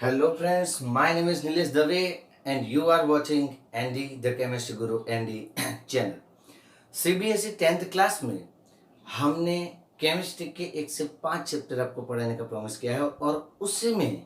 Hello friends, my name is Nilesh Dave and you are watching Andy the Chemistry Guru Andy channel. CBSE 10th class में हमने chemistry के 1 से 5 chapter आपको पढ़ाने का promise किया है और उसी में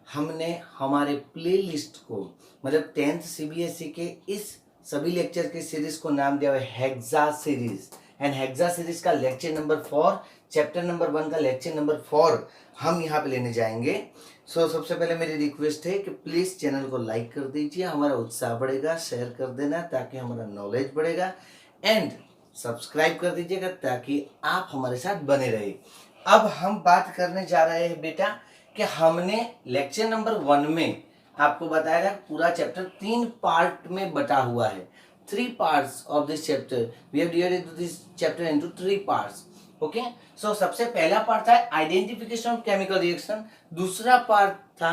हमने हमारे प्ले लिस्ट को मतलब 10th CBSE के इस सभी लेक्चर के सीरीज को नाम दिया हुआ है hexa series and hexa series का लेक्चर नंबर 4 चैप्टर नंबर 1 का लेक्चर नंबर 4 हम यहाँ पे लेने जाएंगे। सबसे पहले मेरी रिक्वेस्ट है कि प्लीज़ चैनल को लाइक कर दीजिए, हमारा उत्साह बढ़ेगा, शेयर कर देना ताकि हमारा नॉलेज बढ़ेगा एंड सब्सक्राइब कर दीजिएगा ताकि आप हमारे साथ बने रहे। अब हम बात करने जा रहे हैं बेटा कि हमने लेक्चर नंबर 1 में आपको बताया था पूरा चैप्टर 3 पार्ट में बटा हुआ है। 3 parts of this chapter, we have divided this chapter into 3 parts. Okay, so सबसे पहला पार्ट था आइडेंटिफिकेशन ऑफ केमिकल रिएक्शन, दूसरा पार्ट था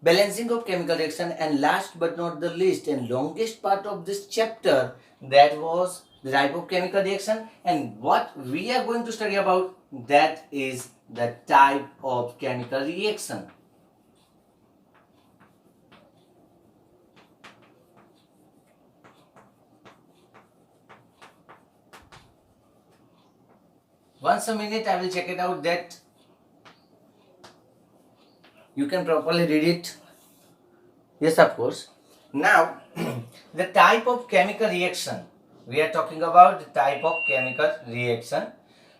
balancing of chemical reaction and last but not the least and longest part of this chapter that was the type of chemical reaction and what we are going to study about that is the type of chemical reaction. Once a minute, I will check it out that you can properly read it. Yes, of course. Now, the type of chemical reaction. We are talking about the type of chemical reaction.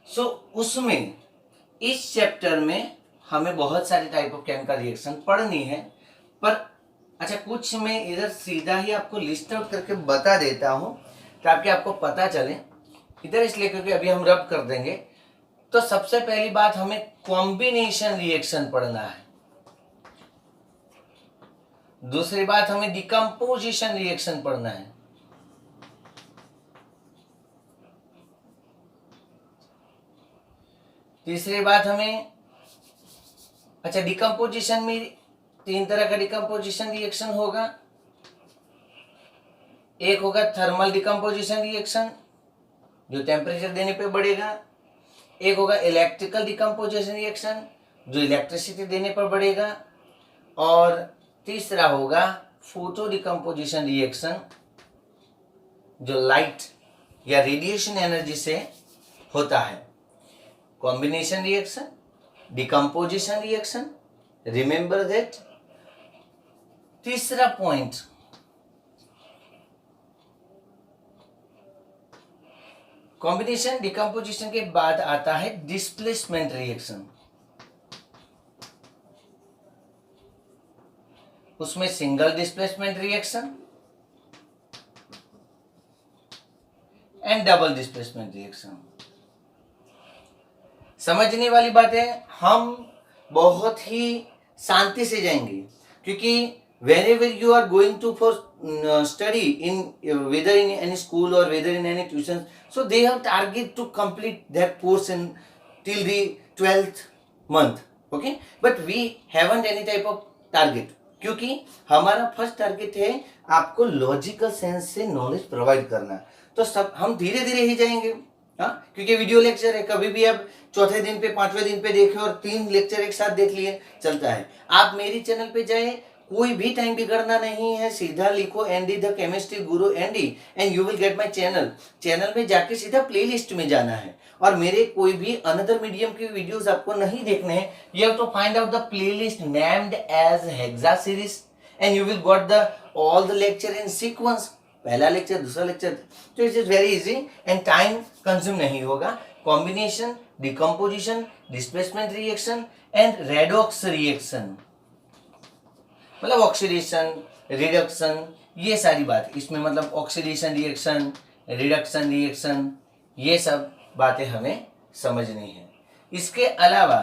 So, उसमें इस chapter में हमें बहुत सारे type of chemical reaction पढ़नी है, पर अच्छा कुछ मैं इधर सीधा ही आपको लिस्ट आउट करके बता देता हूँ ताकि आपको पता चले। इधर इसलिए क्योंकि अभी हम रब कर देंगे। तो सबसे पहली बात हमें कॉम्बिनेशन रिएक्शन पढ़ना है, दूसरी बात हमें डिकम्पोजिशन रिएक्शन पढ़ना है, तीसरी बात हमें अच्छा डिकम्पोजिशन में 3 तरह का डिकम्पोजिशन रिएक्शन होगा। एक होगा थर्मल डिकम्पोजिशन रिएक्शन जो टेम्परेचर देने पे बढ़ेगा, एक होगा इलेक्ट्रिकल डिकम्पोजिशन रिएक्शन जो इलेक्ट्रिसिटी देने पर बढ़ेगा, और तीसरा होगा फोटो डिकम्पोजिशन रिएक्शन जो लाइट या रेडिएशन एनर्जी से होता है। Combination reaction, decomposition reaction, remember that. तीसरा पॉइंट कॉम्बिनेशन डिकम्पोजिशन के बाद आता है डिस्प्लेसमेंट रिएक्शन। उसमें single displacement reaction and double displacement reaction. समझने वाली बात है, हम बहुत ही शांति से जाएंगे क्योंकि whenever you are going to for study in whether in any school or whether in any tuition, so they have target to complete their course in till the 12th month. Okay, but we haven't any type of target क्योंकि हमारा first target है आपको logical sense से knowledge provide करना। तो सब हम धीरे धीरे ही जाएंगे, हाँ, क्योंकि वीडियो लेक्चर है, कभी भी आप चौथे दिन पे 5वें दिन पे देखे और 3 लेक्चर एक साथ देख लिए चलता है। आप मेरी चैनल पे जाए, कोई भी टाइम बिगड़ना नहीं है, सीधा लिखो Andy the chemistry Guru Andy and you will get my channel. Channel में जाके सीधा प्लेलिस्ट में जाना है और मेरे कोई भी अनदर मीडियम की वीडियोस आपको नहीं देखने हैं। You have to find out the playlist named as hexa series and you will got the all the lecture in sequence, पहला लेक्चर दूसरा लेक्चर। तो it is very easy and time consume नहीं होगा। Combination, decomposition, displacement reaction and redox reaction मतलब oxidation, reduction, ये सारी बात इसमें मतलब ऑक्सीडेशन रिएक्शन, रिडक्शन रिएक्शन, ये सब बातें हमें समझनी है। इसके अलावा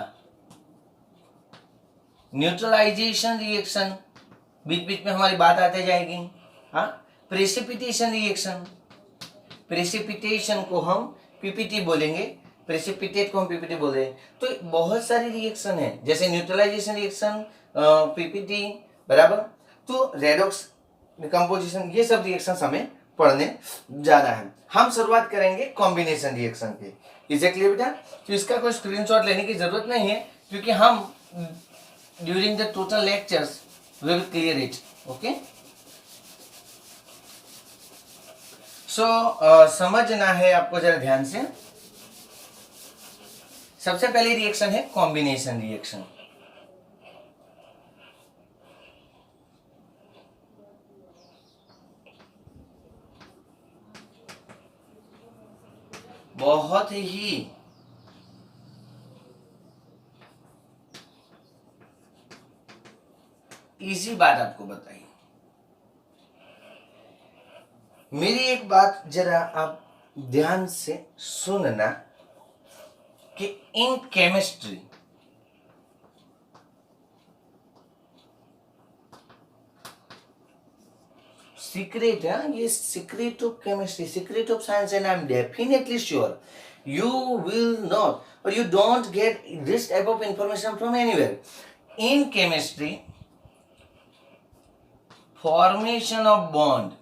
न्यूट्रलाइजेशन रिएक्शन बीच बीच में हमारी बात आते जाएगी। हाँ, प्रेसिपिटेशन रिएक्शन, प्रेसिपिटेशन को हम पीपीटी बोलेंगे, प्रेसिपिटेट को हम पीपीटी बोलेंगे। तो बहुत सारी रिएक्शन है जैसे न्यूट्रलाइजेशन रिएक्शन, पीपीटी बराबर। तो रेडॉक्स, डिकम्पोजिशन, ये सब रिएक्शंस हमें पढ़ने जाना है। हम शुरुआत करेंगे कॉम्बिनेशन रिएक्शन के। इज इट क्लियर बेटा? तो इसका कोई स्क्रीनशॉट लेने की जरूरत नहीं है क्योंकि हम during the total lectures we will clear it. Okay, so समझना है आपको जरा ध्यान से. सबसे पहले रिएक्शन है कॉम्बिनेशन रिएक्शन. बहुत ही इजी बात आपको बताई. मेरी एक बात जरा आप ध्यान से सुनना कि इन केमिस्ट्री सीक्रेट है, ये secret of chemistry, secret of science, and I am definitely sure you will not or you don't get this type of information from anywhere. In chemistry, formation of bond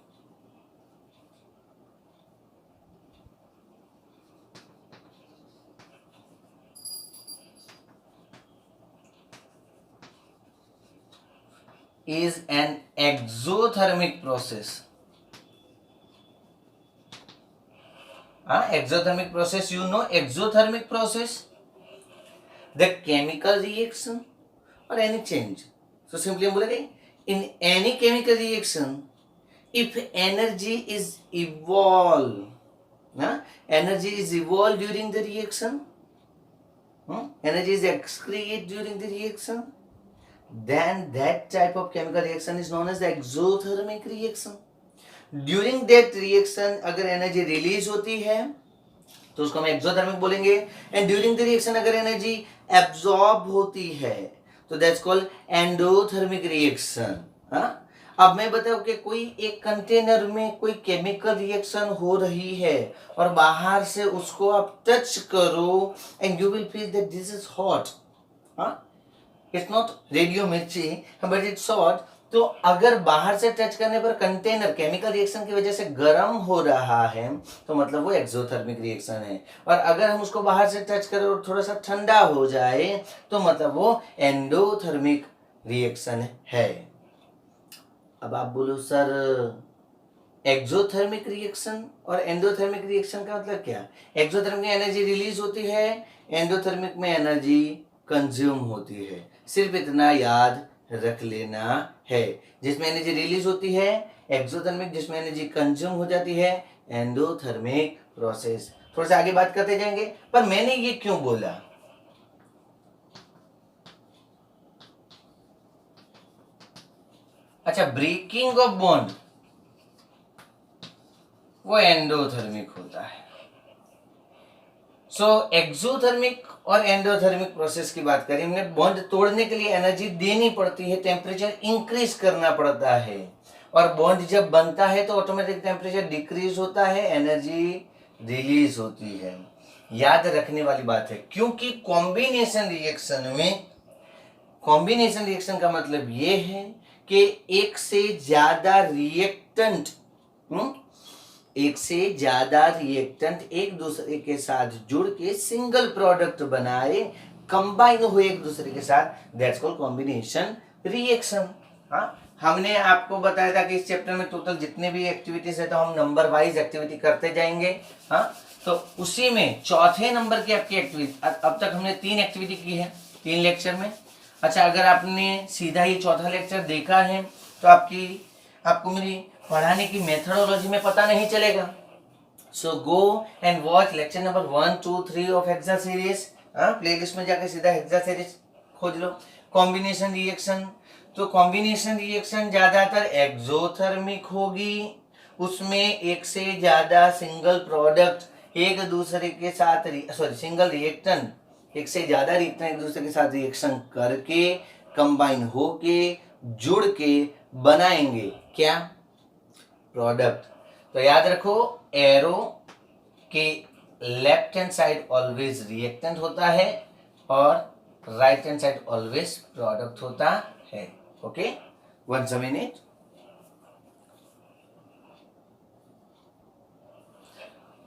is an exothermic process. Exothermic process, you know exothermic process, the chemical reaction or any change. So simply हम बोलेंगे in any chemical reaction, if energy is evolved, energy is evolved during the reaction, energy is excreted during the reaction, then that type of chemical reaction is known as the exothermic reaction. During that reaction अगर energy release होती है तो उसको हम exothermic बोलेंगे, and during the reaction अगर energy absorb होती है तो दैट्स कॉल्ड एंडोथर्मिक रिएक्शन. अब मैं बताऊं कि कोई एक कंटेनर में कोई केमिकल रिएक्शन हो रही है और बाहर से उसको आप टच करो and you will feel that this is hot. It's not radio मिर्ची बट इट्स हॉट. तो अगर बाहर से टच करने पर कंटेनर केमिकल रिएक्शन की वजह से गर्म हो रहा है तो मतलब वो एक्सोथर्मिक रिएक्शन है, और अगर हम उसको बाहर से टच करें और थोड़ा सा ठंडा हो जाए तो मतलब वो एंडोथर्मिक रिएक्शन है. अब आप बोलो सर एक्सोथर्मिक रिएक्शन और एंडोथर्मिक रिएक्शन का मतलब क्या? एक्सोथर्मिक में एनर्जी रिलीज होती है, एंडोथर्मिक में एनर्जी कंज्यूम होती है. सिर्फ इतना याद रख लेना है. जिसमें एनर्जी रिलीज होती है एक्सोथर्मिक, जिसमें एनर्जी कंज्यूम हो जाती है एंडोथर्मिक प्रोसेस. थोड़ा सा आगे बात करते जाएंगे, पर मैंने ये क्यों बोला? अच्छा, ब्रेकिंग ऑफ बॉन्ड वो एंडोथर्मिक होता है. सो एक्सोथर्मिक और एंडोथर्मिक प्रोसेस की बात करें, हमने बॉन्ड तोड़ने के लिए एनर्जी देनी पड़ती है, टेम्परेचर इंक्रीज करना पड़ता है, और बॉन्ड जब बनता है तो ऑटोमेटिक टेम्परेचर डिक्रीज होता है, एनर्जी रिलीज होती है. याद रखने वाली बात है, क्योंकि कॉम्बिनेशन रिएक्शन का मतलब ये है कि एक से ज्यादा रिएक्टेंट एक दूसरे के साथ जुड़ के सिंगल प्रोडक्ट बनाए, कंबाइन हुए एक दूसरे के साथ, दैट्स कॉल्ड कॉम्बिनेशन रिएक्शन. हमने आपको बताया था कि इस चैप्टर में टोटल जितने भी एक्टिविटीज है तो हम नंबर वाइज एक्टिविटी करते जाएंगे. तो उसी में चौथे नंबर की आपकी एक्टिविटी, अब तक हमने 3 एक्टिविटी की है 3 लेक्चर में. अच्छा, अगर आपने सीधा ही चौथा लेक्चर देखा है तो आपको मेरी पढ़ाने की मेथोडोलॉजी में पता नहीं चलेगा. So go and watch lecture number 1, 2, 3 of hexa series. Playlist में जाकर सीधा हेक्सा सीरीज खोज लो. कॉम्बिनेशन रिएक्शन, तो कॉम्बिनेशन रिएक्शन ज्यादातर एक्सोथर्मिक होगी, उसमें एक से ज्यादा सिंगल प्रोडक्ट एक दूसरे के साथ सिंगल रिएक्टेंट एक से ज्यादा रिएक्टेंट एक दूसरे के साथ रिएक्शन करके कंबाइन होके जुड़ के बनाएंगे क्या? प्रोडक्ट. तो याद रखो, एरो के left hand side always reactant होता है और right hand side always product होता है. Okay, once a minute.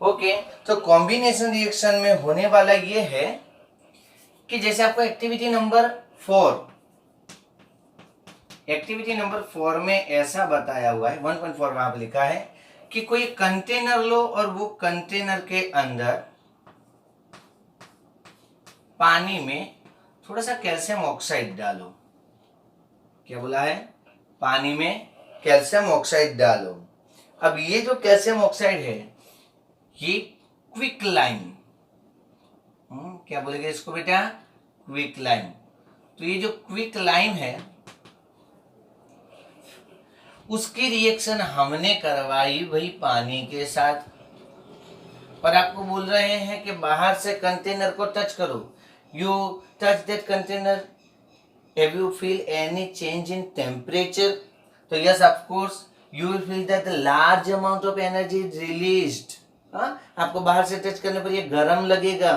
Okay, तो कॉम्बिनेशन रिएक्शन में होने वाला ये है कि जैसे आपको एक्टिविटी नंबर 4 एक्टिविटी नंबर 4 में ऐसा बताया हुआ है, 1.4 वहां पर लिखा है कि कोई कंटेनर लो और वो कंटेनर के अंदर पानी में थोड़ा सा कैल्शियम ऑक्साइड डालो। क्या बोला है? पानी में कैल्शियम ऑक्साइड डालो। अब ये जो कैल्शियम ऑक्साइड है ये क्विक लाइम, क्या बोलेंगे इसको बेटा? Quick lime. तो ये जो क्विक लाइम है उसकी रिएक्शन हमने करवाई वही पानी के साथ, और आपको बोल रहे हैं कि बाहर से कंटेनर को टच करो। You touch that container, have you feel any change in temperature? तो yes of course you will feel that the large amount of energy is released. आपको बाहर से टच करने पर ये गर्म लगेगा।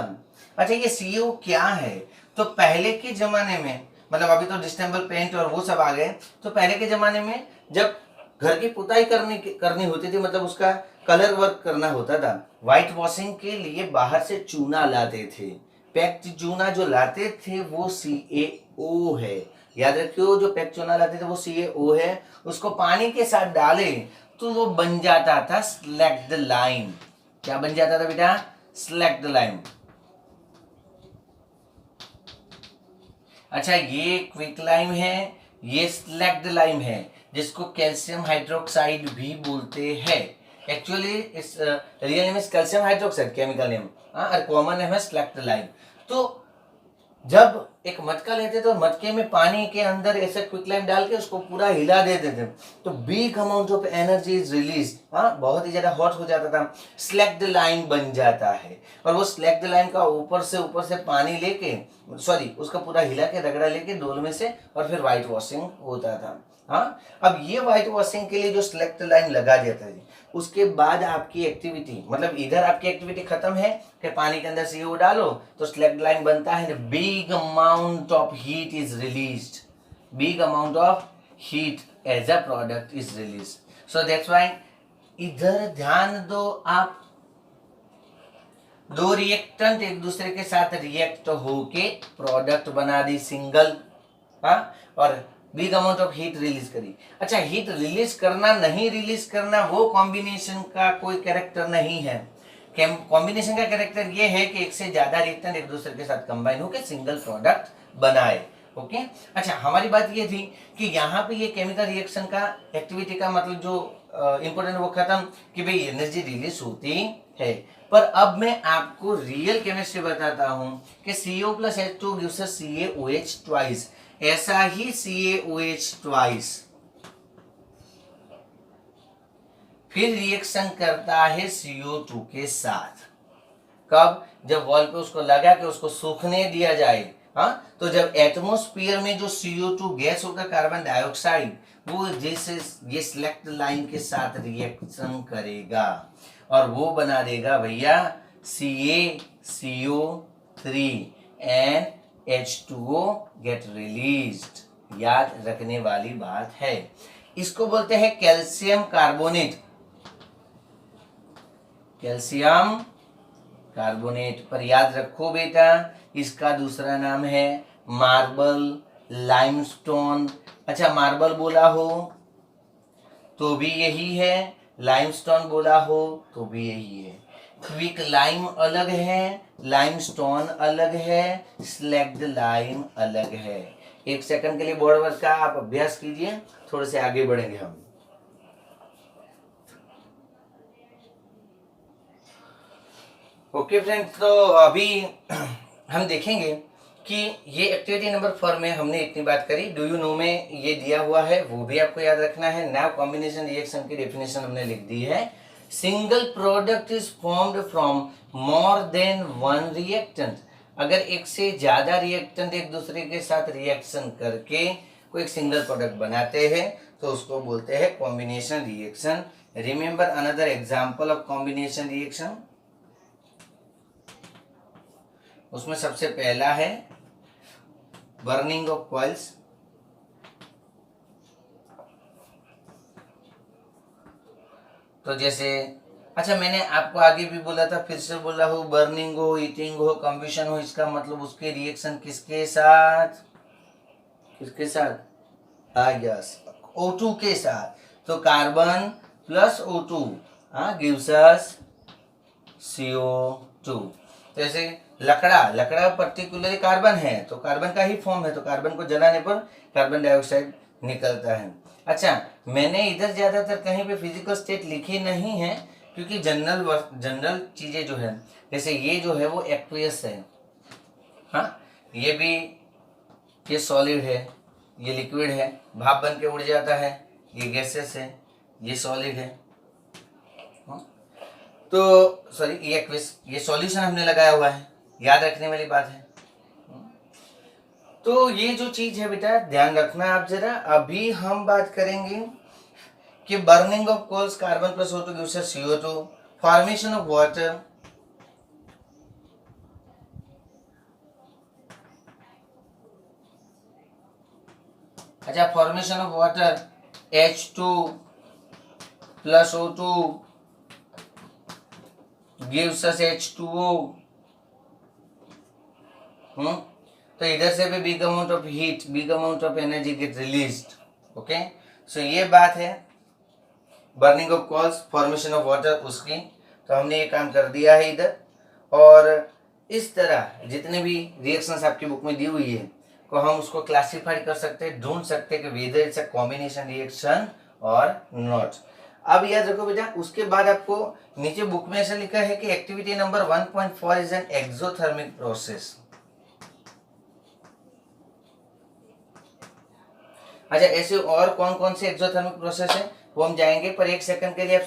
अच्छा, ये CO क्या है? तो पहले के जमाने में, मतलब अभी तो डिस्टेंबल पेंट और वो सब आ गए, तो पहले के जमाने में जब घर की पुताई करनी होती थी, मतलब उसका कलर वर्क करना होता था, व्हाइट वॉशिंग के लिए बाहर से चूना लाते थे। पैक्ड चूना जो लाते थे वो CaO है। याद रखियो, जो पैक्ड चूना लाते थे वो CaO है। उसको पानी के साथ डाले तो वो बन जाता था स्लैक्ड लाइम। क्या बन जाता था बेटा? Slaked lime. अच्छा, ये क्विक लाइम है, ये स्लैक्ड लाइम है, जिसको कैल्शियम हाइड्रोक्साइड भी बोलते हैं। एक्चुअली इस real name is calcium hydroxide, chemical name, और कॉमन नेम है स्लैक्ड लाइम। तो जब एक मटका लेते तो मटके में पानी के अंदर ऐसे क्विक लाइम डाल के उसको पूरा हिला देते थे, तो big amount of energy is release, बहुत ही ज्यादा हॉट हो जाता था, स्लैक्ड लाइम बन जाता है। और वो स्लैक्ड लाइम का ऊपर से पानी लेके, सॉरी, उसका पूरा हिला के रगड़ा लेके डोल में से, और फिर व्हाइट वॉशिंग होता था। अब ये व्हाइट वॉशिंग के लिए जो स्लैक्ड लाइम लगा देता है, उसके बाद आपकी एक्टिविटी, मतलब इधर आपकी एक्टिविटी खत्म है कि पानी के अंदर CO डालो तो स्लैक्ड लाइम बनता है, big amount of heat is released, big amount of heat as a product is release. So that's why इधर ध्यान दो आप, दो रिएक्टेंट एक दूसरे के साथ रिएक्ट होके प्रोडक्ट बना दी सिंगल, और big amount of heat release करी। अच्छा, हीट रिलीज करना नहीं रिलीज करना वो कॉम्बिनेशन का कोई कैरेक्टर नहीं है। कॉम्बिनेशन का कैरेक्टर ये है कि एक से ज्यादा रिएक्टेंट एक दूसरे के साथ कंबाइन होकर सिंगल प्रोडक्ट बनाए। ओके, अच्छा, हमारी बात ये थी कि यहाँ पे ये केमिकल रिएक्शन का एक्टिविटी का मतलब जो इंपॉर्टेंट वो खत्म कि भाई एनर्जी रिलीज होती है। पर अब मैं आपको रियल केमिस्ट्री बताता हूं कि CO + H2 gives us CaOH twice. ऐसा ही CaOH ट्वाइस फिर रिएक्शन करता है CO2 के साथ। कब? जब वॉल पे उसको लगा कि उसको सूखने दिया जाए। तो जब एटमॉस्फेयर में जो CO2 गैस होगा, कार्बन डाइऑक्साइड, वो जैसे ये सिलेक्ट लाइन के साथ रिएक्शन करेगा और वो बना देगा भैया CaCO3 and H2O gate released. याद रखने वाली बात है। इसको बोलते हैं कैल्शियम कार्बोनेट। कैल्शियम कार्बोनेट, पर याद रखो बेटा इसका दूसरा नाम है मार्बल, लाइमस्टोन। अच्छा, मार्बल बोला हो तो भी यही है, लाइमस्टोन बोला हो तो भी यही है। क्विक लाइम अलग है, लाइमस्टोन अलग है, स्लैग्ड लाइम अलग है। एक सेकंड के लिए बोर्ड वर्क का आप अभ्यास कीजिए, थोड़े से आगे बढ़ेंगे हम। ओके फ्रेंड्स, तो अभी हम देखेंगे कि ये एक्टिविटी नंबर 4 में हमने इतनी बात करी। डू यू नो में ये दिया हुआ है, वो भी आपको याद रखना है। नाउ कॉम्बिनेशन रिएक्शन की डेफिनेशन हमने लिख दी है। Single product is formed from more than one reactant. अगर एक से ज्यादा रिएक्टेंट एक दूसरे के साथ रिएक्शन करके कोई एक सिंगल प्रोडक्ट बनाते हैं तो उसको बोलते हैं combination reaction. Remember another example of combination reaction. उसमें सबसे पहला है बर्निंग ऑफ कॉइल्स। तो जैसे, अच्छा, मैंने आपको आगे भी बोला था, फिर से बोला हो, बर्निंग हो, हीटिंग हो, कंबशन हो, इसका मतलब उसके रिएक्शन किसके साथ? किसके साथ? यस, O2 के साथ, तो carbon plus O2 gives us CO2। जैसे लकड़ा पर्टिकुलरली कार्बन है, तो कार्बन का ही फॉर्म है, तो कार्बन को जलाने पर कार्बन डाइऑक्साइड निकलता है। अच्छा, मैंने इधर ज़्यादातर कहीं पे फिजिकल स्टेट लिखी नहीं है, क्योंकि जनरल चीज़ें जो है, जैसे ये जो है वो एक्वियस है, ये भी, ये सॉलिड है, ये लिक्विड है, भाप बन के उड़ जाता है, ये गैसेस है, ये सॉलिड है। तो सॉरी, ये सॉल्यूशन हमने लगाया हुआ है, याद रखने वाली बात है। तो ये जो चीज है बेटा, ध्यान रखना आप जरा। अभी हम बात करेंगे कि burning of coals, carbon plus O2 gives us CO2, formation of water, अच्छा, formation of water H2 plus O2 gives us H2O। तो इधर से भी big amount of heat, big amount of energy get released. Okay, so ये बात है burning of coals, formation of water उसकी। तो हमने ये काम कर दिया है इधर। और इस तरह जितने भी रिएक्शंस आपकी बुक में दी हुई है को हम उसको क्लासिफाई कर सकते हैं, ढूंढ सकते हैं कि whether it's a combination reaction और नॉट। अब याद रखो बेटा, उसके बाद आपको नीचे बुक में ऐसा लिखा है कि activity number 1.4 is an exothermic process. अच्छा, ऐसे और कौन कौन से एक्सोथर्मिक प्रोसेस है वो हम जाएंगे, पर एक सेकंड के लिए आप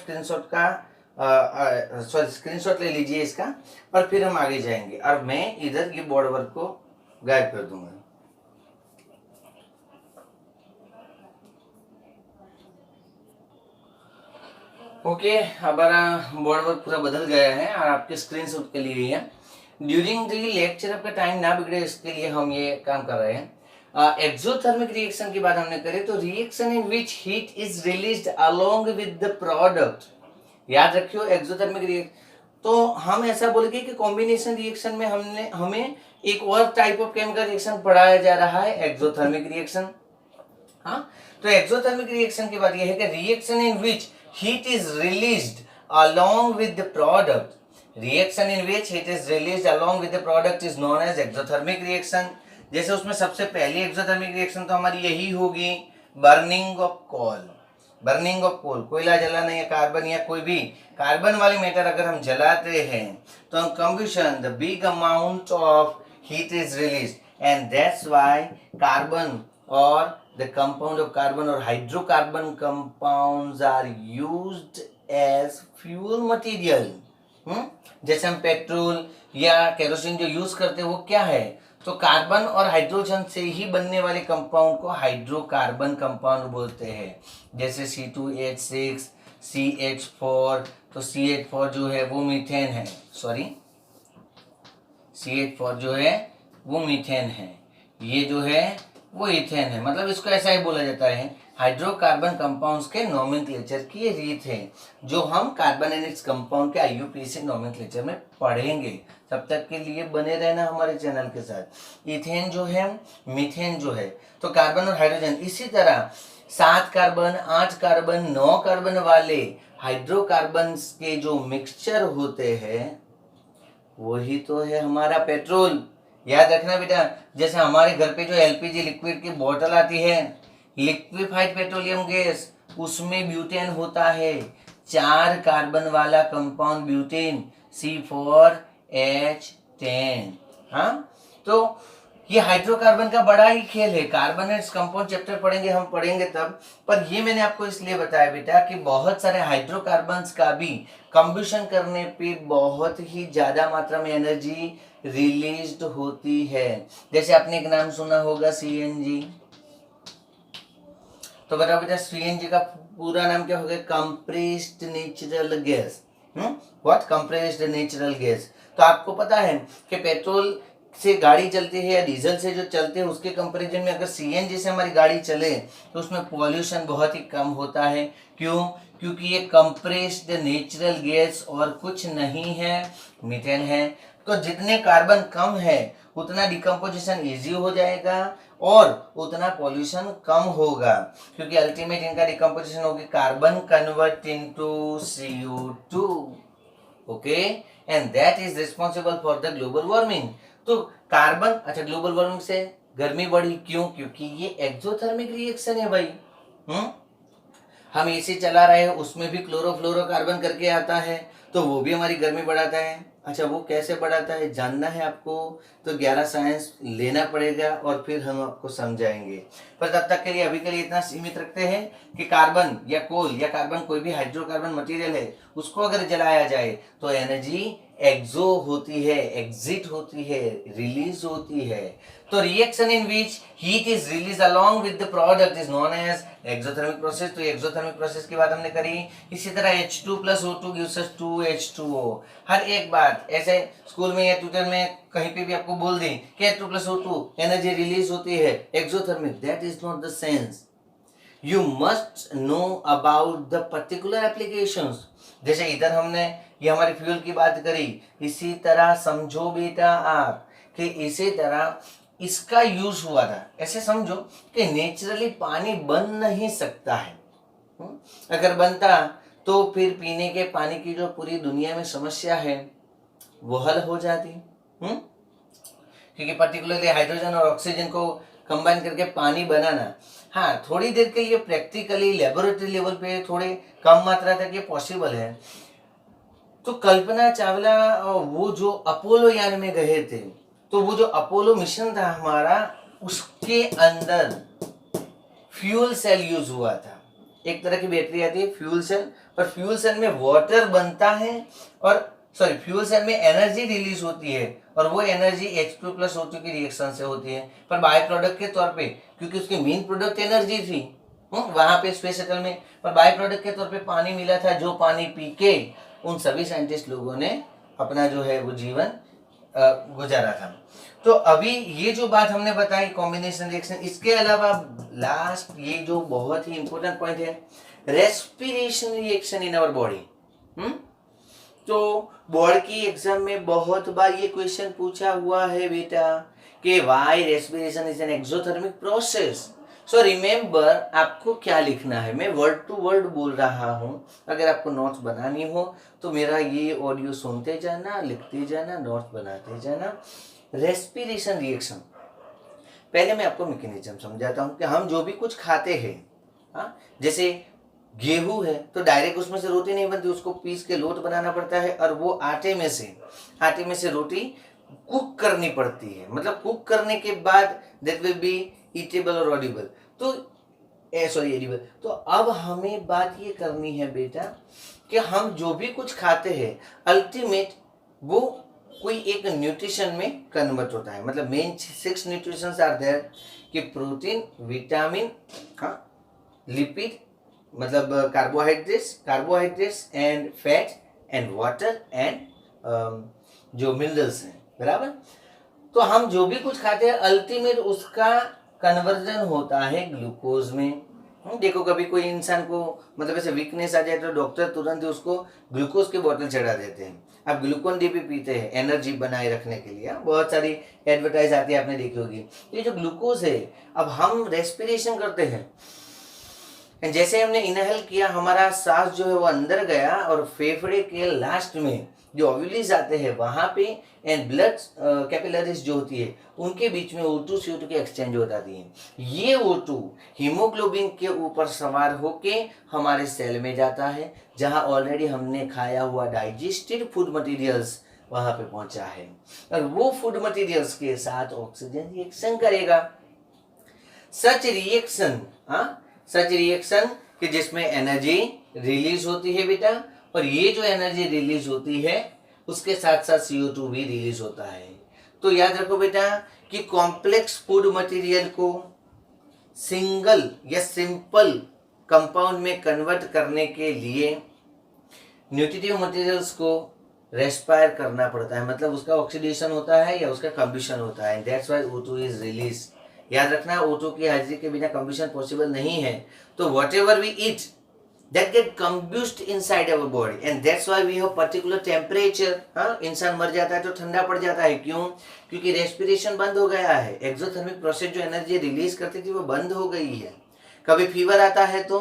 स्क्रीनशॉट ले लीजिए इसका, और फिर हम आगे जाएंगे। और मैं इधर ये बोर्ड वर्क को गायब कर दूंगा। ओके, हमारा बोर्ड वर्क पूरा बदल गया है और आपके स्क्रीनशॉट के लिए है। ड्यूरिंग द लेक्चर आपका टाइम ना बिगड़े, इसके लिए हम ये काम कर रहे हैं। एक्सोथर्मिक रिएक्शन की बात हमने करी, तो reaction in which heat is released along with the product. याद रखियो, एक्सोथर्मिक रिएक्शन, तो हम ऐसा बोलेंगे कि कॉम्बिनेशन रिएक्शन में हमें एक और टाइप ऑफ केमिकल रिएक्शन पढ़ाया जा रहा है, एक्सोथर्मिक रिएक्शन। तो एक्सोथर्मिक रिएक्शन की बात यह है कि reaction in which heat is released along with the product, reaction in which heat is released along with the product is known as exothermic reaction. जैसे उसमें सबसे पहली एक्सोथर्मिक रिएक्शन तो हमारी यही होगी, burning of coal. Burning of coal, कोयला जलाना या कार्बन या कोई भी कार्बन वाली मैटर अगर हम जलाते हैं तो हम combustion, the big amount of heat is release, and that's why carbon और the compound of carbon or hydrocarbon compounds are used as fuel material। जैसे हम पेट्रोल या केरोसिन जो यूज करते हैं वो क्या है, तो कार्बन और हाइड्रोजन से ही बनने वाले कंपाउंड को हाइड्रोकार्बन कंपाउंड बोलते हैं। जैसे C2H6, CH4, तो CH4 जो है वो मीथेन है, सॉरी CH4 जो है वो मीथेन है, ये जो है वो इथेन है। मतलब इसको ऐसा ही बोला जाता है, हाइड्रोकार्बन कंपाउंड्स के नोमेनक्लेचर की ये रीत है जो हम कार्बन एंड इट्स कंपाउंड के IUPAC नोमेनक्लेचर में पढ़ेंगे। तब तक के लिए बने रहना हमारे चैनल के साथ। इथेन जो है, मीथेन जो है, तो कार्बन और हाइड्रोजन, इसी तरह 7 कार्बन, 8 कार्बन, 9 कार्बन वाले हाइड्रोकार्बन के जो मिक्सचर होते हैं वही तो है हमारा पेट्रोल। याद रखना बेटा, जैसे हमारे घर पे जो LPG लिक्विड की बोतल आती है, लिक्विफाइड पेट्रोलियम गैस, उसमें ब्यूटेन होता है, 4 कार्बन वाला कंपाउंड ब्यूटेन, C4H10। तो ये हाइड्रोकार्बन का बड़ा ही खेल है। कार्बन एंड कंपाउंड चैप्टर पढ़ेंगे, हम पढ़ेंगे तब, पर ये मैंने आपको इसलिए बताया बेटा कि बहुत सारे हाइड्रोकार्बन्स का भी कंबशन करने पे बहुत ही ज्यादा मात्रा में एनर्जी रिलीज्ड होती है। जैसे आपने एक नाम सुना होगा CNG, तो बताओ बेटा CNG का पूरा नाम क्या होगा, compressed natural gas. What, compressed natural gas. तो आपको पता है कि पेट्रोल से गाड़ी चलती है या डीजल से जो चलते हैं उसके कंपैरिजन में अगर CNG से हमारी गाड़ी चले तो उसमें पॉल्यूशन बहुत ही कम होता है। क्यों? क्योंकि ये कंप्रेस्ड नेचुरल गैस और कुछ नहीं है, मीथेन है। तो जितने कार्बन कम है उतना डिकम्पोजिशन इजी हो जाएगा और उतना पॉल्यूशन कम होगा, क्योंकि अल्टीमेट इनका डिकम्पोजिशन होगी carbon convert into CO2, okay, and that is responsible for the global warming. तो कार्बन, अच्छा ग्लोबल वार्मिंग से गर्मी बढ़ी क्यों? क्योंकि ये एक्सोथर्मिक रिएक्शन है भाई। हम एसी चला रहे हैं, उसमें भी क्लोरोफ्लोरोकार्बन करके आता है, तो वो भी हमारी गर्मी बढ़ाता है। अच्छा वो कैसे बढ़ाता है जानना है आपको, तो 11 साइंस लेना पड़ेगा और फिर हम आपको समझाएंगे। पर तब तक के लिए अभी के लिए इतना सीमित रखते हैं कि कार्बन या कोल या कार्बन कोई भी हाइड्रोकार्बन मटेरियल है, उसको अगर जलाया जाए तो एनर्जी एक्सो होती है, एग्जिट होती है, रिलीज होती है। तो reaction in which heat is release along with the product is known as exothermic process. तो एक्सोथर्मिक प्रोसेस की बात हमने करी। इसी तरह H2 + O2 gives us 2H2O। हर एक बात ऐसे स्कूल में या ट्यूटर में कहीं पे भी आपको बोल दें कि H2 + O2 एनर्जी रिलीज होती है exothermic, that is not the sense. You must know about the particular applications। जैसे इधर हमने ये हमारे फ्यूल की बात करी, इसी तरह समझो बेटा आप कि इसी तरह इसका यूज हुआ था। ऐसे समझो कि नेचुरली पानी बन नहीं सकता है, अगर बनता तो फिर पीने के पानी की जो पूरी दुनिया में समस्या है वो हल हो जाती। क्योंकि पर्टिकुलरली हाइड्रोजन और ऑक्सीजन को कंबाइन करके पानी बनाना, हाँ थोड़ी देर के लिए प्रैक्टिकली लेबोरेटरी लेवल पे थोड़े कम मात्रा तक ये पॉसिबल है। तो कल्पना चावला वो जो अपोलो यान में गए थे, तो वो जो अपोलो मिशन था हमारा, उसके अंदर फ्यूल सेल यूज हुआ था। एक तरह की बैटरी आती है फ्यूल सेल, पर फ्यूल सेल में वाटर बनता है और फ्यूल सेल में एनर्जी रिलीज होती है और वो एनर्जी H2 + O2 की रिएक्शन से होती है। पर बाय प्रोडक्ट के तौर पे, क्योंकि उसकी मेन प्रोडक्ट एनर्जी थी वहां पे स्पेस शटल में, पर बाय प्रोडक्ट के तौर पे पानी मिला था, जो पानी पी के उन सभी साइंटिस्ट लोगों ने अपना जो है वो जीवन गुजारा था। तो अभी ये जो बात हमने बताई कॉम्बिनेशन रिएक्शन, इसके अलावा लास्ट ये जो बहुत ही इंपॉर्टेंट पॉइंट है, respiration reaction in our body. तो बोर्ड की एग्जाम में बहुत बार ये क्वेश्चन पूछा हुआ है बेटा कि why respiration is an exothermic process. So remember आपको क्या लिखना है, मैं वर्ड टू वर्ड बोल रहा हूँ। अगर आपको नोट्स बनानी हो तो मेरा ये ऑडियो सुनते जाना, लिखते जाना, नोट्स बनाते जाना। रेस्पिरेशन रिएक्शन, पहले मैं आपको मैकेनिज्म समझाता हूँ कि हम जो भी कुछ खाते हैं, जैसे गेहूं है तो डायरेक्ट उसमें से रोटी नहीं बनती, उसको पीस के लोट बनाना पड़ता है और वो आटे में से रोटी कुक करनी पड़ती है। मतलब कुक करने के बाद दैट विल बी ईटेबल और ऑडिबल। तो एडिबल। तो अब हमें बात ये करनी है बेटा कि हम जो भी कुछ खाते हैं अल्टीमेट वो कोई एक न्यूट्रिशन में कन्वर्ट होता है। मतलब मेन 6 न्यूट्रिशंस आर देयर कि प्रोटीन, विटामिन, लिपिड मतलब carbohydrates and fat and water and जो मिनरल्स हैं, बराबर। तो हम जो भी कुछ खाते हैं अल्टीमेट उसका कन्वर्जन होता है ग्लूकोज में। देखो कभी कोई इंसान को मतलब ऐसे वीकनेस आ जाए तो डॉक्टर तुरंत उसको ग्लूकोज की बोतल चढ़ा देते हैं। आप ग्लूकोन डी भी पीते हैं एनर्जी बनाए रखने के लिए, बहुत सारी एडवर्टाइज आती है, आपने देखी होगी। ये जो ग्लूकोज है, अब हम रेस्पिरेशन करते हैं, जैसे हमने इनहेल किया, हमारा सांस जो है वो अंदर गया और फेफड़े के लास्ट में जो ओव्यूल्स आते हैं वहां पे एंड ब्लड कैपिलरीज जो होती है उनके बीच में O2 CO2 की एक्सचेंज हो जाती है। ये O2 हीमोग्लोबिन के ऊपर सवार होके हमारे सेल में जाता है, जहां ऑलरेडी हमने खाया हुआ डाइजेस्टेड फूड मटेरियल्स वहां पे पहुंचा है और वो फूड मटेरियल्स के साथ ऑक्सीजन रिएक्शन करेगा। सच रिएक्शन कि जिसमें एनर्जी रिलीज होती है बेटा, और ये जो एनर्जी रिलीज होती है उसके साथ साथ CO2 भी रिलीज होता है। तो याद रखो बेटा कि कॉम्प्लेक्स फूड मटेरियल को सिंगल या सिंपल कंपाउंड में कन्वर्ट करने के लिए न्यूट्रिटिव मटेरियल्स को रेस्पायर करना पड़ता है, मतलब उसका ऑक्सीडेशन होता है या उसका कंबशन होता है। That's why O2 is release. याद रखना O2 की हाजिरी के बिना कंबशन पॉसिबल नहीं है। तो whatever we eat that get combusted inside our body, and that's why we have particular temperature. हाँ, इंसान मर जाता है तो ठंडा पड़ जाता है, क्यों? क्योंकि रेस्पिरेशन बंद हो गया है, एक्सोथर्मिक प्रोसेस जो एनर्जी रिलीज करती थी वो बंद हो गई है। कभी फीवर आता है तो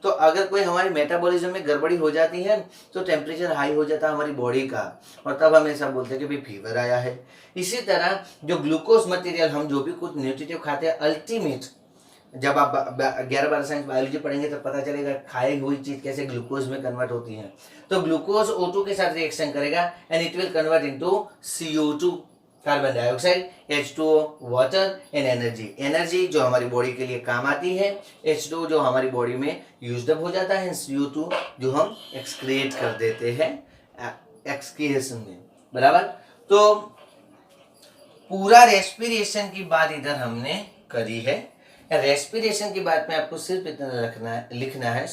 अगर कोई हमारी मेटाबॉलिज्म में गड़बड़ी हो जाती है तो टेम्परेचर हाई हो जाता है हमारी बॉडी का, और तब हम ऐसा बोलते हैं कि भाई फीवर आया है। इसी तरह जो ग्लूकोज मटेरियल, हम जो भी कुछ न्यूट्रिटिव खाते हैं, अल्टीमेट, जब आप 11-12 साइंस बायोलॉजी पढ़ेंगे तो पता चलेगा खाई हुई चीज कैसे ग्लूकोज में कन्वर्ट होती है। तो ग्लूकोज O2 के साथ रिएक्शन करेगा and it will convert into CO2, carbon dioxide, H2O, water and energy. Energy जो हमारी बॉडी के लिए काम आती है, H2O जो हमारी बॉडी में यूज्ड अप हो जाता है, CO2 जो हम एक्सक्रिएट कर देते हैं एक्सक्रिएशन में, बराबर। तो पूरा रेस्पिरेशन की बात इधर हमने करी है। रेस्पिरेशन की बात में आपको सिर्फ इतना लिखना है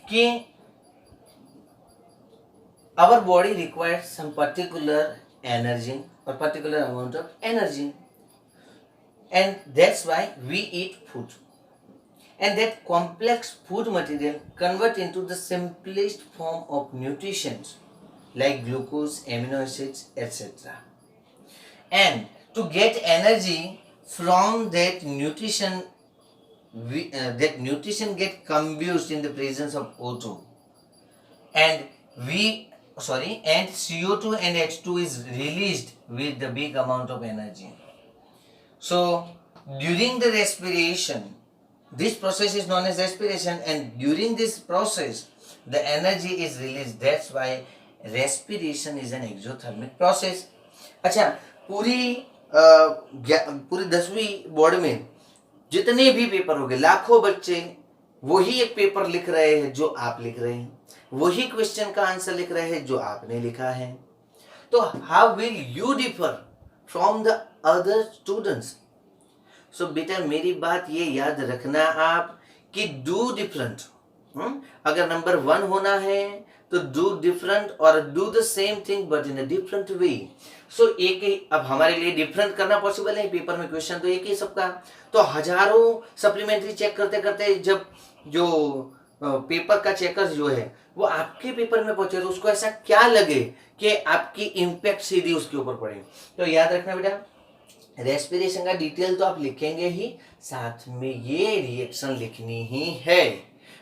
कि our body requires some particular energy or particular amount of energy, and that's why we eat food, and that complex food material convert into the simplest form of nutrition like glucose, amino acids, etc. And to get energy from that nutrition, that nutrition get combusted in the presence of O2, and and CO2 and H2 is released with the big amount of energy. So during the respiration, this process is known as respiration, and during this process the energy is released. That's why respiration is an exothermic process. अच्छा, पूरी 10वीं board में जितने भी paper हो गए, लाखों बच्चे वही एक पेपर लिख रहे हैं जो आप लिख रहे हैं, वही क्वेश्चन का आंसर लिख रहे हैं जो आपने लिखा है। तो how will you differ from the other students? So बेटा मेरी बात ये याद रखना आप कि डू डिफरेंट। अगर नंबर 1 होना है तो डू डिफरेंट और do the same thing but in a different way. So एक ही, अब हमारे लिए डिफरेंट करना पॉसिबल है, पेपर में क्वेश्चन तो एक ही सबका, तो हजारों सप्लीमेंट्री चेक करते करते जब जो पेपर का चेकर्स जो है वो आपके पेपर में पहुंचे तो उसको ऐसा क्या लगे कि आपकी इंपैक्ट सीधी उसके ऊपर पड़े। तो याद रखना बेटा, रेस्पिरेशन का डिटेल तो आप लिखेंगे ही, साथ में ये रिएक्शन लिखनी ही है,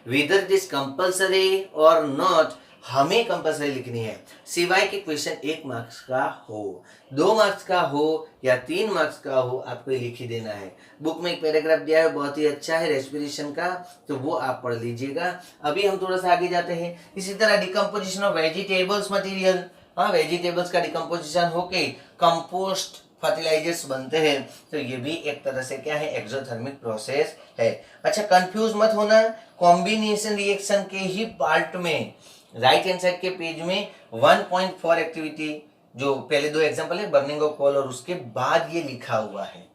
वेदर इट इज कंपल्सरी और नॉट, हमें कंपल्सरी लिखनी है, सिवाय कि क्वेश्चन 1 मार्क्स का हो, 2 मार्क्स का हो या 3 मार्क्स का हो, आपको लिख ही देना है। बुक में एक पैराग्राफ दिया है, बहुत ही अच्छा है रेस्पिरेशन का, तो वो आप पढ़ लीजिएगा। अभी हम थोड़ा सा आगे जाते हैं। इसी तरह डिकम्पोजिशन ऑफ वेजिटेबल्स मटेरियल, हाँ, वेजिटेबल्स का डिकम्पोजिशन होके कंपोस्ट फर्टिलाइजर्स बनते हैं, तो ये भी एक तरह से क्या है, एक्सोथर्मिक प्रोसेस है। अच्छा, कंफ्यूज मत होना, कॉम्बिनेशन रिएक्शन के ही पार्ट में राइट हैंड साइड के पेज में 1.4 एक्टिविटी, जो पहले 2 एग्जांपल है, बर्निंग ऑफ कोल और उसके बाद ये लिखा हुआ है,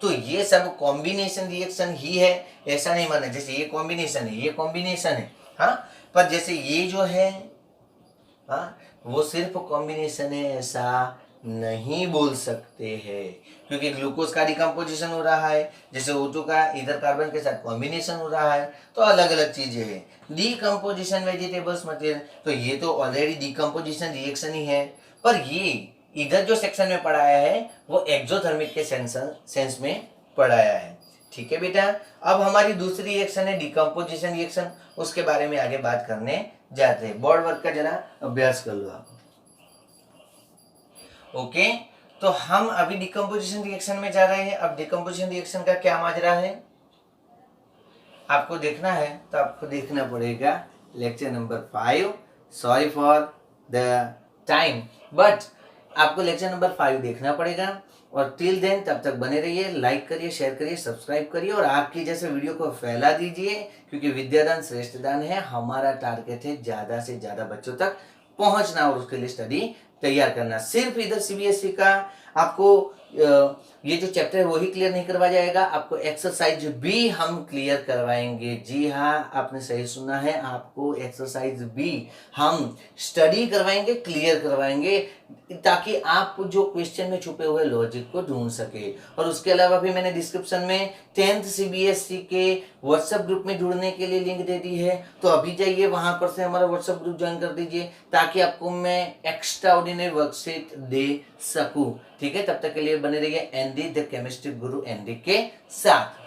तो ये सब कॉम्बिनेशन रिएक्शन ही है, ऐसा नहीं माना जैसे ये कॉम्बिनेशन है, ये कॉम्बिनेशन है, हाँ, पर जैसे ये जो है, हाँ, वो सिर्फ कॉम्बिनेशन है ऐसा नहीं बोल सकते हैं, क्योंकि ग्लूकोज का डिकम्पोजिशन हो रहा है, जैसे O2 का इधर कार्बन के साथ कॉम्बिनेशन हो रहा है, तो अलग अलग चीजें हैं। डिकम्पोजिशन वेजिटेबल्स मटेरियल, तो ये तो ऑलरेडी डिकम्पोजिशन रिएक्शन ही है, पर ये इधर जो सेक्शन में पढ़ाया है वो एक्सोथर्मिक के सेंस में पढ़ाया है। ठीक है बेटा, अब हमारी दूसरी रिएक्शन है डिकम्पोजिशन रिएक्शन, उसके बारे में आगे बात करने जाते हैं। बोर्ड वर्क का जरा अभ्यास कर लो आप। ओके, तो हम अभी डिकम्पोजिशन रिएक्शन में जा रहे हैं। अब डिकम्पोजिशन रिएक्शन का क्या माजरा है आपको देखना है, तो आपको देखना पड़ेगा lecture number 5। Sorry for the time, but आपको लेक्चर नंबर 5 देखना पड़ेगा, और टिल देन तब तक बने रहिए, लाइक करिए, शेयर करिए, सब्सक्राइब करिए, और आपकी जैसे वीडियो को फैला दीजिए, क्योंकि विद्यादान श्रेष्ठ दान है। हमारा टारगेट है ज्यादा से ज्यादा बच्चों तक पहुंचना और उसके लिए स्टडी तैयार करना। सिर्फ इधर CBSE का आपको ये जो चैप्टर है वही क्लियर नहीं करवाया जाएगा, आपको एक्सरसाइज भी हम क्लियर करवाएंगे। जी हाँ, आपने सही सुना है, आपको एक्सरसाइज भी हम स्टडी करवाएंगे, क्लियर करवाएंगे, ताकि आप जो क्वेश्चन में छुपे हुए लॉजिक को ढूंढ सके। और उसके अलावा भी मैंने डिस्क्रिप्शन में 10th CBSE के व्हाट्सएप ग्रुप में जुड़ने के लिए लिंक दे दी है, तो अभी जाइए वहां पर से हमारा व्हाट्सएप ग्रुप ज्वाइन कर दीजिए, ताकि आपको मैं एक्स्ट्रा ऑर्डिनरी वर्कशीट दे सकूं। ठीक है, तब तक के लिए बने रहिए ND the chemistry Guru ND के साथ।